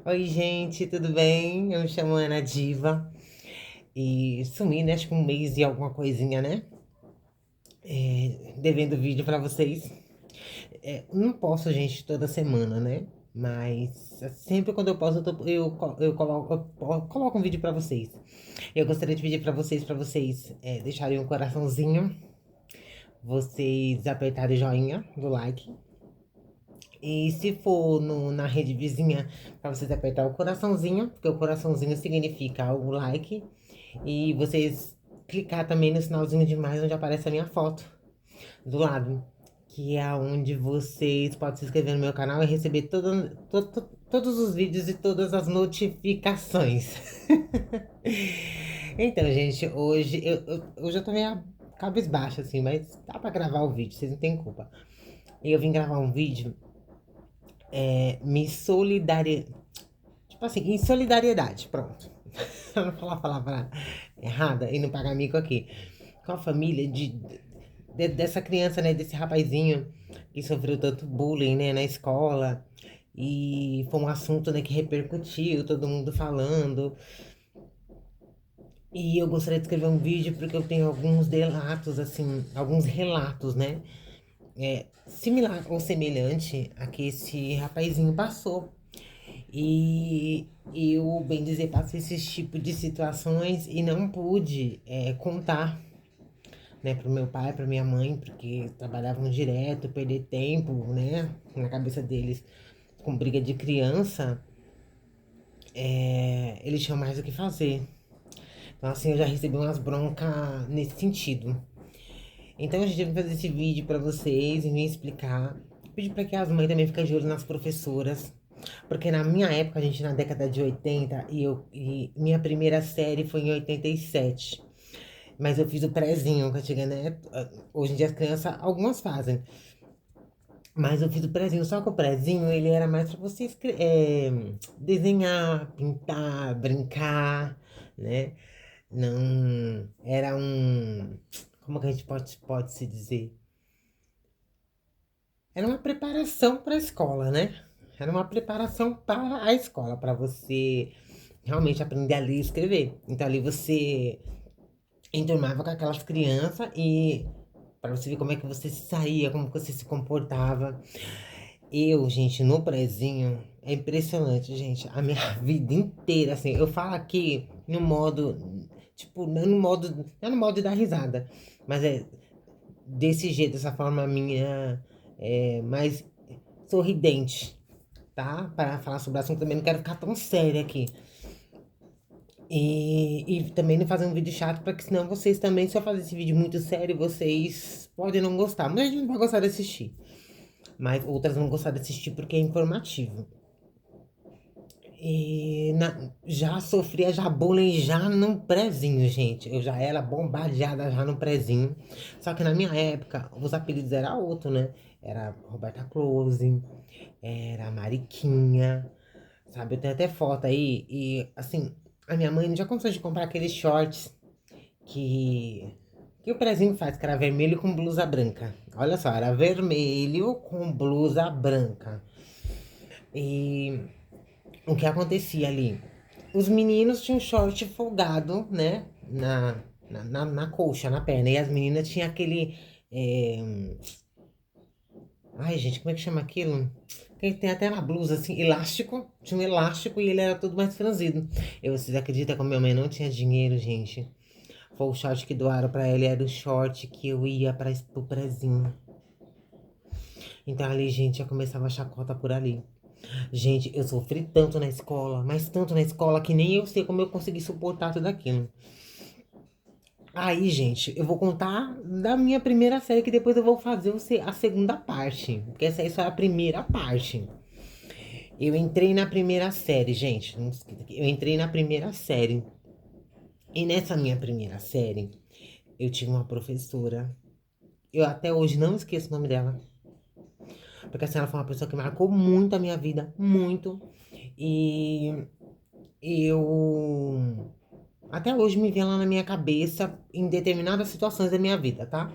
Oi, gente, tudo bem? Eu me chamo Ana Diva e sumi, né? Acho que um mês e alguma coisinha, né? Devendo vídeo pra vocês. Não posso, gente, toda semana, né? Mas sempre quando eu posso, eu coloco um vídeo pra vocês. Eu gostaria de pedir pra vocês deixarem um coraçãozinho, vocês apertarem o joinha do like. E se for na rede vizinha, pra vocês apertar o coraçãozinho, porque o coraçãozinho significa o like. E vocês clicar também no sinalzinho de mais onde aparece a minha foto do lado. Que é onde vocês podem se inscrever no meu canal e receber todos os vídeos e todas as notificações. Então, gente, hoje eu tô meio cabisbaixa, assim, mas dá pra gravar o vídeo, vocês não têm culpa. E eu vim gravar um vídeo me solidari... Tipo assim, em solidariedade, pronto. Pra não falar a palavra errada e não pagar mico aqui. Com a família dessa criança, né? Desse rapazinho que sofreu tanto bullying, né? Na escola. E foi um assunto, né, que repercutiu, todo mundo falando. E eu gostaria de escrever um vídeo porque eu tenho alguns relatos, assim, alguns relatos, né? Similar ou semelhante a que esse rapazinho passou. E eu, bem dizer, passei esse tipo de situações e não pude contar, né, pro meu pai, pra minha mãe, porque trabalhavam direto, perder tempo, né, na cabeça deles com briga de criança, eles tinham mais o que fazer. Então, assim, eu já recebi umas broncas nesse sentido. Então, a gente vai fazer esse vídeo pra vocês e me explicar. Pedir pra que as mães também fiquem de olho nas professoras. Porque na minha época, a gente, na década de 80, e minha primeira série foi em 87. Mas eu fiz o prezinho, que eu tinha, né? Hoje em dia as crianças, algumas fazem. Mas eu fiz o prezinho, só que o prezinho, ele era mais pra você desenhar, pintar, brincar, né? Não era um... Como que a gente pode se dizer? Era uma preparação para a escola, né? Era uma preparação para a escola, para você realmente aprender a ler e escrever. Então ali você enturmava com aquelas crianças e para você ver como é que você se saía, como que você se comportava. Eu, gente, no prezinho, é impressionante, gente. A minha vida inteira, assim, eu falo aqui no modo, tipo, não no modo de dar risada, mas é desse jeito, dessa forma minha, mais sorridente, tá? Para falar sobre o assunto também não quero ficar tão séria aqui. E também não fazer um vídeo chato, porque senão vocês também, se eu fazer esse vídeo muito sério, vocês podem não gostar. Muita gente não vai gostar de assistir, mas outras vão gostar de assistir porque é informativo. Já sofria já bullying já no prezinho, gente. Eu já era bombardeada já no prezinho. Só que na minha época, os apelidos eram outros, né? Era Roberta Close, era Mariquinha, sabe? Eu tenho até foto aí. E, assim, a minha mãe não tinha condições de comprar aqueles shorts que, que o prezinho faz, que era vermelho com blusa branca. Olha só, era vermelho com blusa branca. E o que acontecia ali? Os meninos tinham short folgado, né? Na coxa, na perna. E as meninas tinham aquele. Ai, gente, como é que chama aquilo? Que tem até na blusa, assim, elástico. Tinha um elástico e ele era tudo mais franzido. Vocês acreditam que a minha mãe não tinha dinheiro, gente? Foi o short que doaram pra ela, era o short que eu ia pro prezinho. Então ali, gente, já começava a chacota por ali. Gente, eu sofri tanto na escola, mas tanto na escola que nem eu sei como eu consegui suportar tudo aquilo. Aí, gente, eu vou contar da minha primeira série, que depois eu vou fazer a segunda parte. Porque essa aí só é a primeira parte. Eu entrei na primeira série, gente. Não esqueça aqui. Eu entrei na primeira série. E nessa minha primeira série, eu tive uma professora. Eu até hoje não esqueço o nome dela. Porque assim, ela foi uma pessoa que marcou muito a minha vida. Muito. E eu até hoje me vem lá na minha cabeça em determinadas situações da minha vida, tá?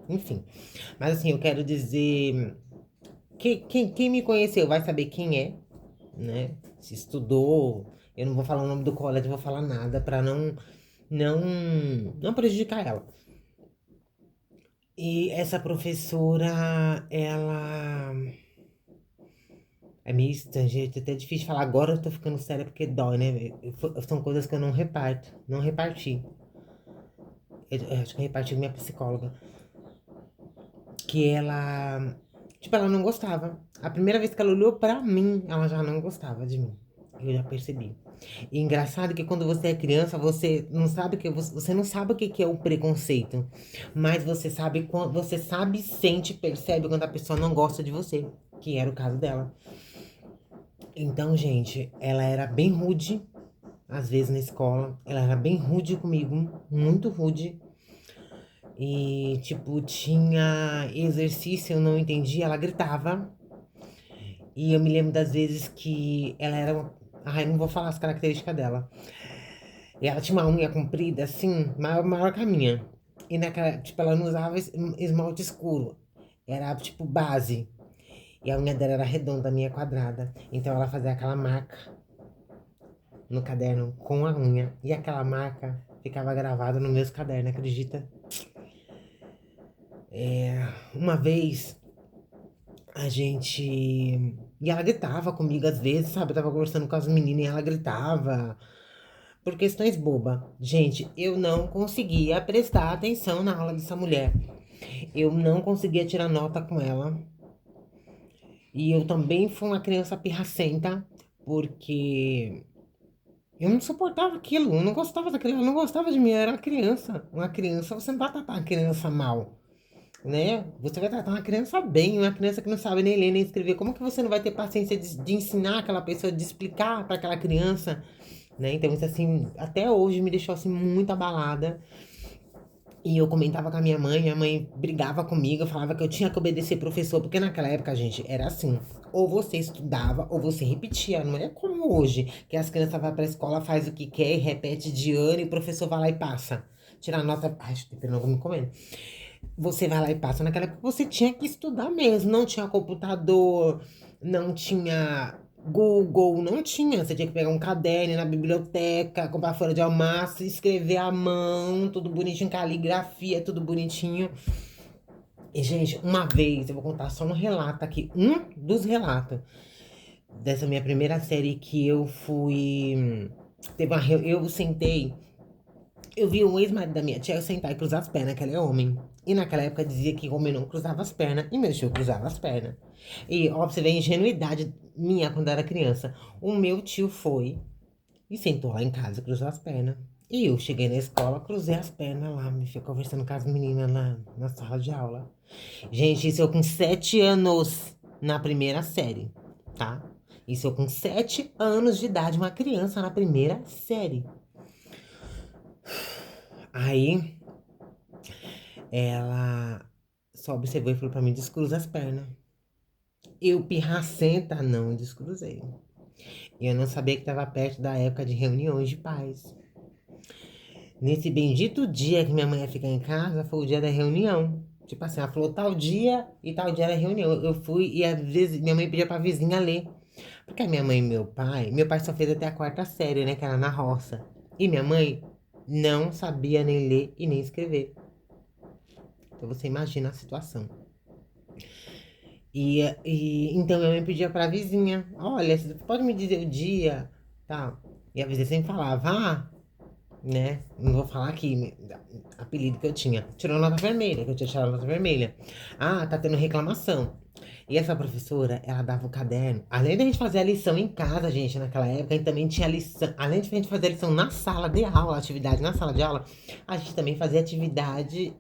Enfim. Mas assim, eu quero dizer. Quem me conheceu vai saber quem é. né? Se estudou. Eu não vou falar o nome do colégio, não vou falar nada pra não, não prejudicar ela. E essa professora, ela é meio estranha, gente, é até difícil falar. Agora eu tô ficando séria porque dói, né? São coisas que eu não reparto, não reparti. Eu acho que eu reparti com minha psicóloga. Que ela, tipo, ela não gostava. A primeira vez que ela olhou pra mim, ela já não gostava de mim. Eu já percebi. E engraçado que quando você é criança, você não sabe você não sabe o que que é o preconceito, mas você sabe quando você sabe, sente, percebe quando a pessoa não gosta de você, que era o caso dela. Então, gente, ela era bem rude, às vezes na escola, ela era bem rude comigo, muito rude. E, tipo, tinha exercício, eu não entendia, ela gritava. E eu me lembro das vezes que ela era uma... Ai, não vou falar as características dela. E ela tinha uma unha comprida, assim, maior que a minha. E naquela, tipo, ela não usava esmalte escuro. Era, tipo, base. E a unha dela era redonda, a minha quadrada. Então ela fazia aquela marca no caderno com a unha. E aquela marca ficava gravada no meus cadernos, acredita? Uma vez a gente. E ela gritava comigo às vezes, sabe? Eu tava conversando com as meninas e ela gritava. Por questões boba. Gente, eu não conseguia prestar atenção na aula dessa mulher. Eu não conseguia tirar nota com ela. E eu também fui uma criança pirracenta, porque eu não suportava aquilo, eu não gostava daquilo, ela não gostava de mim, eu era uma criança. Uma criança, você não vai tratar uma criança mal, né? Você vai tratar uma criança bem, uma criança que não sabe nem ler nem escrever. Como que você não vai ter paciência de ensinar aquela pessoa, de explicar para aquela criança, né? Então isso assim, até hoje me deixou assim muito abalada. E eu comentava com a minha mãe brigava comigo, falava que eu tinha que obedecer professor, porque naquela época, gente, era assim. Ou você estudava, ou você repetia. Não é como hoje, que as crianças vão pra escola, faz o que quer e repete de ano, e o professor vai lá e passa. Tirar nota. Ai, perdão, vou me comendo. Você vai lá e passa. Naquela época você tinha que estudar mesmo. Não tinha computador, não tinha Google, não tinha. Você tinha que pegar um caderno ir na biblioteca, comprar folha de almaço, escrever à mão, tudo bonitinho, caligrafia, tudo bonitinho. E, gente, uma vez, eu vou contar só um relato aqui. Um dos relatos dessa minha primeira série que eu fui. Eu sentei. Eu vi o ex-marido da minha tia sentar e cruzar as pernas, que ele é homem. E naquela época dizia que homem não cruzava as pernas. E meu tio cruzava as pernas. E, ó, pra você ver a ingenuidade minha quando eu era criança. O meu tio foi e sentou lá em casa e cruzou as pernas. E eu cheguei na escola, cruzei as pernas lá, me fui conversando com as meninas na sala de aula. Gente, isso eu com 7 anos na primeira série, tá? Isso eu com 7 anos de idade, uma criança na primeira série. Aí ela só observou e falou pra mim: descruza as pernas. Eu, pirracenta, não descruzei. Eu não sabia que estava perto da época de reuniões de pais. Nesse bendito dia que minha mãe ia ficar em casa, foi o dia da reunião. Tipo assim, ela falou tal dia e tal dia era reunião. Eu fui e às vezes minha mãe pedia pra vizinha ler. Porque a minha mãe e meu pai só fez até a quarta série, né? Que era na roça. E minha mãe não sabia nem ler e nem escrever. Então você imagina a situação. Então minha mãe pedia pra vizinha: olha, você pode me dizer o dia, tal. E a vizinha sempre falava: ah, né? Não vou falar aqui, apelido que eu tinha. Tirou nota vermelha, que eu tinha tirado nota vermelha. Ah, tá tendo reclamação. E essa professora, ela dava o caderno. Além da gente fazer a lição em casa, gente, naquela época, a gente também tinha lição. Além de a gente fazer a lição na sala de aula, atividade na sala de aula, a gente também fazia atividade.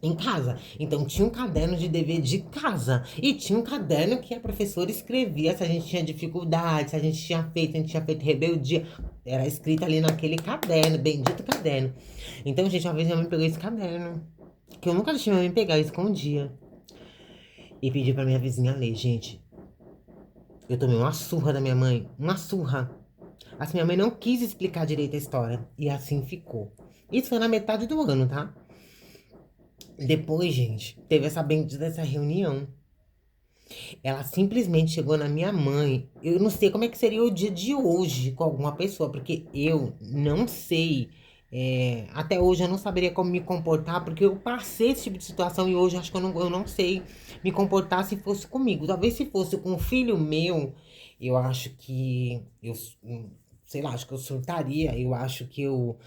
Em casa. Então tinha um caderno de dever de casa. E tinha um caderno que a professora escrevia se a gente tinha dificuldade, se a gente tinha feito rebeldia. Era escrito ali naquele caderno, bendito caderno. Então, gente, uma vez minha mãe pegou esse caderno. Que eu nunca deixei minha mãe pegar, eu escondia. E pedi pra minha vizinha ler, gente. Eu tomei uma surra da minha mãe. Uma surra. Assim, minha mãe não quis explicar direito a história. E assim ficou. Isso foi na metade do ano, tá? Depois, gente, teve essa bendita dessa reunião. Ela simplesmente chegou na minha mãe. Eu não sei como é que seria o dia de hoje com alguma pessoa, porque eu não sei. Até hoje eu não saberia como me comportar, porque eu passei esse tipo de situação e hoje acho que eu não sei me comportar se fosse comigo. Talvez se fosse com um filho meu, eu acho que sei lá, acho que eu surtaria. Eu acho que eu,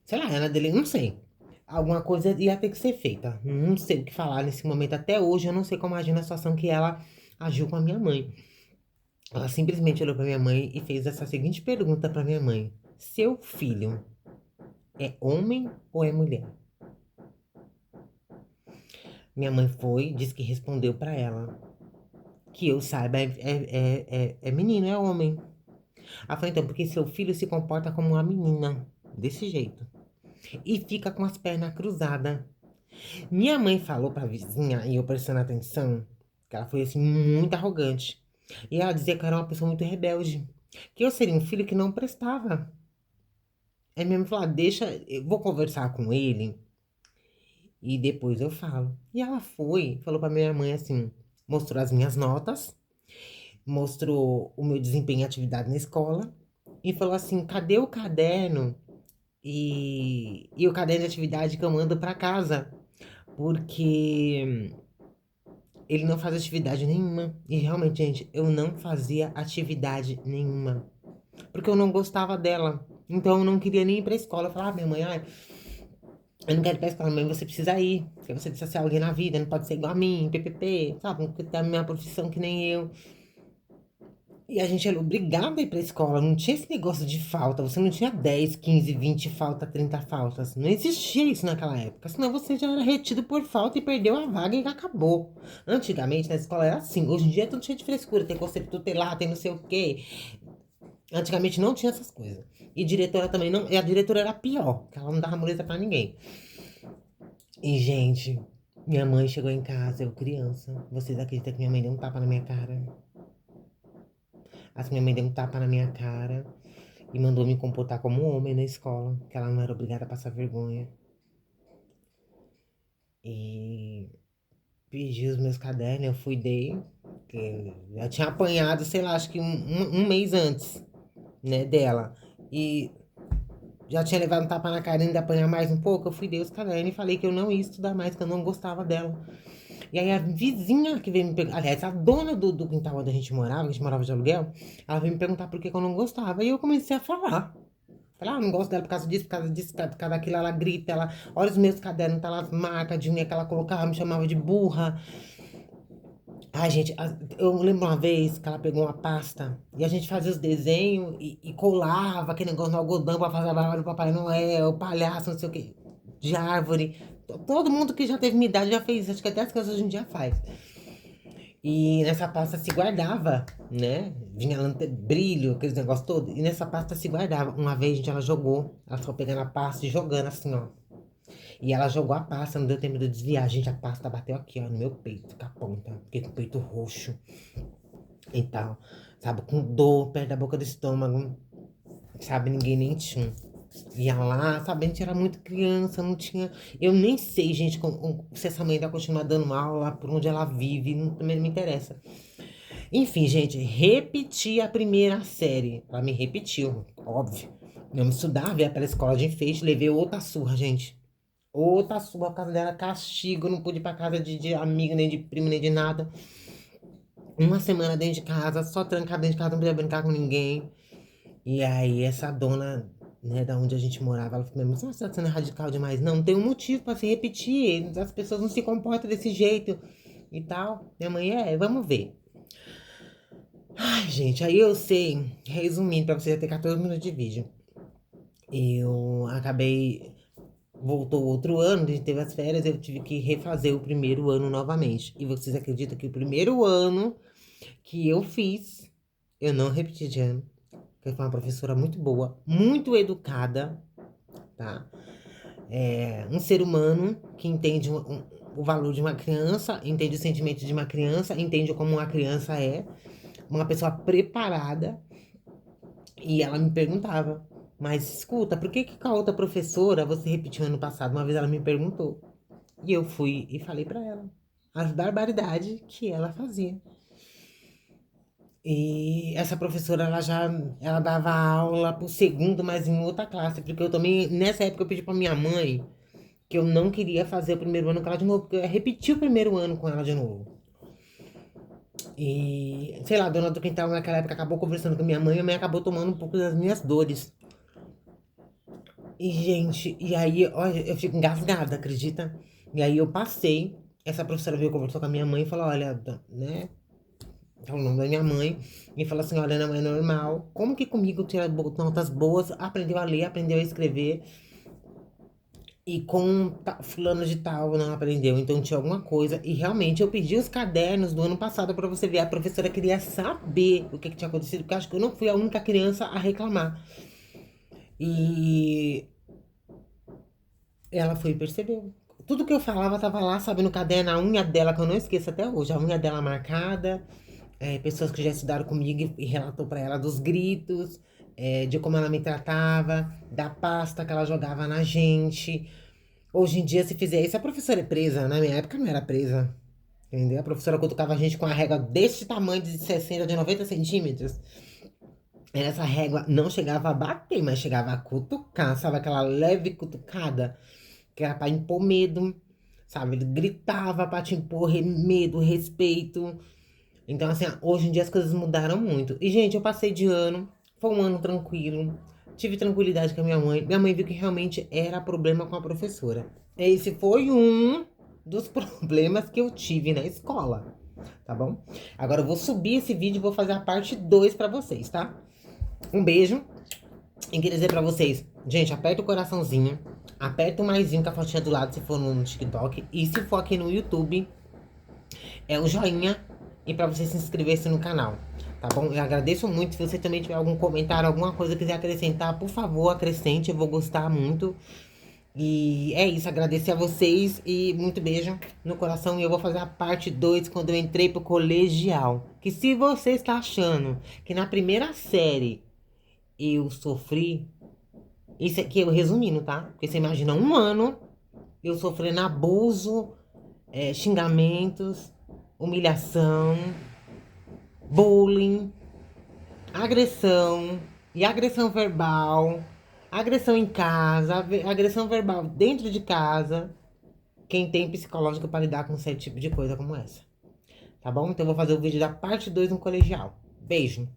sei lá, era dele, não sei. Alguma coisa ia ter que ser feita. Não sei o que falar nesse momento. Até hoje eu não sei como agir na situação que ela agiu com a minha mãe. Ela simplesmente olhou para minha mãe e fez essa seguinte pergunta para minha mãe: Seu filho é homem ou é mulher? Minha mãe foi, disse que respondeu para ela. Que eu saiba, é menino, é homem. Ela falou, então, porque seu filho se comporta como uma menina, desse jeito. E fica com as pernas cruzadas. Minha mãe falou pra vizinha, e eu prestando atenção, que ela foi assim, muito arrogante. E ela dizia que eu era uma pessoa muito rebelde. Que eu seria um filho que não prestava. Aí minha mãe falou, deixa, eu vou conversar com ele e depois eu falo. E ela foi, falou pra minha mãe assim, mostrou as minhas notas, mostrou o meu desempenho em atividade na escola e falou assim, cadê o caderno e o caderno de atividade que eu mando pra casa? Porque ele não faz atividade nenhuma. E realmente, gente, eu não fazia atividade nenhuma. Porque eu não gostava dela. Então eu não queria nem ir pra escola. Eu falava, minha mãe, ai, eu não quero ir pra escola, mãe, você precisa ir. Porque você precisa ser alguém na vida, não pode ser igual a mim, ppp, sabe? Porque tem a minha profissão que nem eu. E a gente era obrigada a ir pra escola, não tinha esse negócio de falta. Você não tinha 10, 15, 20 falta, 30 faltas. Não existia isso naquela época. Senão você já era retido por falta e perdeu a vaga e acabou. Antigamente na escola era assim. Hoje em dia é tudo cheio de frescura. Tem conceito tutelar, tem não sei o quê. Antigamente não tinha essas coisas. E diretora também não. E a diretora era pior, porque ela não dava moleza pra ninguém. E, gente, minha mãe chegou em casa, eu criança. Vocês acreditam que minha mãe deu um tapa na minha cara? Assim, minha mãe deu um tapa na minha cara e mandou me comportar como um homem na escola, que ela não era obrigada a passar vergonha. E pedi os meus cadernos, eu fui dei, que eu tinha apanhado, sei lá, acho que um mês antes, né, dela. E já tinha levado um tapa na cara e ainda apanhar mais um pouco, eu fui dei os cadernos e falei que eu não ia estudar mais, que eu não gostava dela. E aí a vizinha que veio me perguntar, aliás, a dona do quintal onde a gente morava, que a gente morava de aluguel, ela veio me perguntar por que que eu não gostava. E eu comecei a falar. Falar, não gosto dela por causa disso, por causa daquilo, ela grita, ela olha os meus cadernos, tá lá as marcas de unha que ela colocava, me chamava de burra. Ai, gente, eu lembro uma vez que ela pegou uma pasta e a gente fazia os desenhos e colava aquele negócio no algodão pra fazer a barba do Papai Noel, palhaço, não sei o quê, de árvore. Todo mundo que já teve minha idade já fez isso, acho que até as crianças hoje em dia faz. E nessa pasta se guardava, né? Vinha brilho, aqueles negócios todos. E nessa pasta se guardava. Uma vez, gente, ela jogou. Ela ficou pegando a pasta e jogando assim, ó. E ela jogou a pasta, não deu tempo de eu desviar. Gente, a pasta bateu aqui, ó, no meu peito, com a ponta. Fiquei com o peito roxo e tal. Sabe, com dor perto da boca do estômago. Sabe, ninguém nem tinha. Ia lá, sabe, a gente era muito criança, não tinha. Eu nem sei, gente, se essa mãe ainda continua dando aula, por onde ela vive, também não me interessa. Enfim, gente, repeti a primeira série. Ela me repetiu, óbvio. Eu me estudava, ia pra escola de enfeite, levei outra surra, gente. Outra surra, por causa dela, castigo. Não pude ir pra casa de amigo, nem de primo, nem de nada. Uma semana dentro de casa, só trancada dentro de casa, não podia brincar com ninguém. E aí, essa dona, né, da onde a gente morava, ela falou: Mas você tá sendo radical demais? Não, tem um motivo pra se repetir. As pessoas não se comportam desse jeito e tal. Minha mãe, vamos ver. Ai, gente, aí eu sei, resumindo, pra você já ter 14 minutos de vídeo. Eu acabei, voltou outro ano, a gente teve as férias, eu tive que refazer o primeiro ano novamente. E vocês acreditam que o primeiro ano que eu fiz, eu não repeti de ano. Porque foi uma professora muito boa, muito educada, tá? Um ser humano que entende o valor de uma criança, entende o sentimento de uma criança, entende como uma criança é. Uma pessoa preparada. E ela me perguntava, mas escuta, por que que com a outra professora você repetiu ano passado? Uma vez ela me perguntou. E eu fui e falei pra ela. as barbaridades que ela fazia. E essa professora, ela dava aula pro segundo, mas em outra classe, porque eu também, nessa época, eu pedi pra minha mãe que eu não queria fazer o primeiro ano com ela de novo, porque eu ia repetir o primeiro ano com ela de novo. E, sei lá, a dona do quintal naquela época acabou conversando com a minha mãe acabou tomando um pouco das minhas dores. E, gente, e aí, olha, eu fico engasgada, acredita? E aí eu passei, essa professora veio conversar com a minha mãe e falou, olha, né, é o nome da minha mãe, e falou assim, olha, não é normal, como que comigo tira notas boas, aprendeu a ler, aprendeu a escrever, e com fulano de tal não aprendeu, então tinha alguma coisa. E realmente eu pedi os cadernos do ano passado pra você ver. A professora queria saber o que tinha acontecido, porque eu acho que eu não fui a única criança a reclamar. E ela foi e percebeu. Tudo que eu falava tava lá, sabe, no caderno, a unha dela, que eu não esqueço até hoje, a unha dela marcada. Pessoas que já estudaram comigo e relatou pra ela dos gritos, de como ela me tratava, da pasta que ela jogava na gente. Hoje em dia, se fizer isso, a professora é presa. Na minha época não era presa. Entendeu? A professora cutucava a gente com a régua desse tamanho, de 60, de 90 centímetros. Essa régua não chegava a bater, mas chegava a cutucar. Sabe aquela leve cutucada? Que era pra impor medo. Sabe? Ele gritava pra te impor medo, respeito. Então, assim, hoje em dia as coisas mudaram muito. E, gente, eu passei de ano. Foi um ano tranquilo. Tive tranquilidade com a minha mãe. Minha mãe viu que realmente era problema com a professora. Esse foi um dos problemas que eu tive na escola, tá bom? Agora eu vou subir esse vídeo e vou fazer a parte 2 pra vocês, tá? Um beijo. E queria dizer pra vocês, gente, aperta o coraçãozinho. Aperta o maisinho com a fotinha do lado se for no TikTok. E se for aqui no YouTube, é o joinha. E pra você se inscrever no canal, tá bom? Eu agradeço muito. Se você também tiver algum comentário, alguma coisa quiser acrescentar, por favor, acrescente. Eu vou gostar muito. E é isso, agradecer a vocês e muito beijo no coração. E eu vou fazer a parte 2 quando eu entrei pro colegial. Que se você está achando que na primeira série eu sofri, isso aqui eu resumindo, tá? Porque você imagina um ano eu sofrendo abuso, xingamentos, humilhação, bullying, agressão e agressão verbal, agressão em casa, agressão verbal dentro de casa. Quem tem psicológico para lidar com esse tipo de coisa como essa. Tá bom? Então eu vou fazer o vídeo da parte 2 no colegial. Beijo!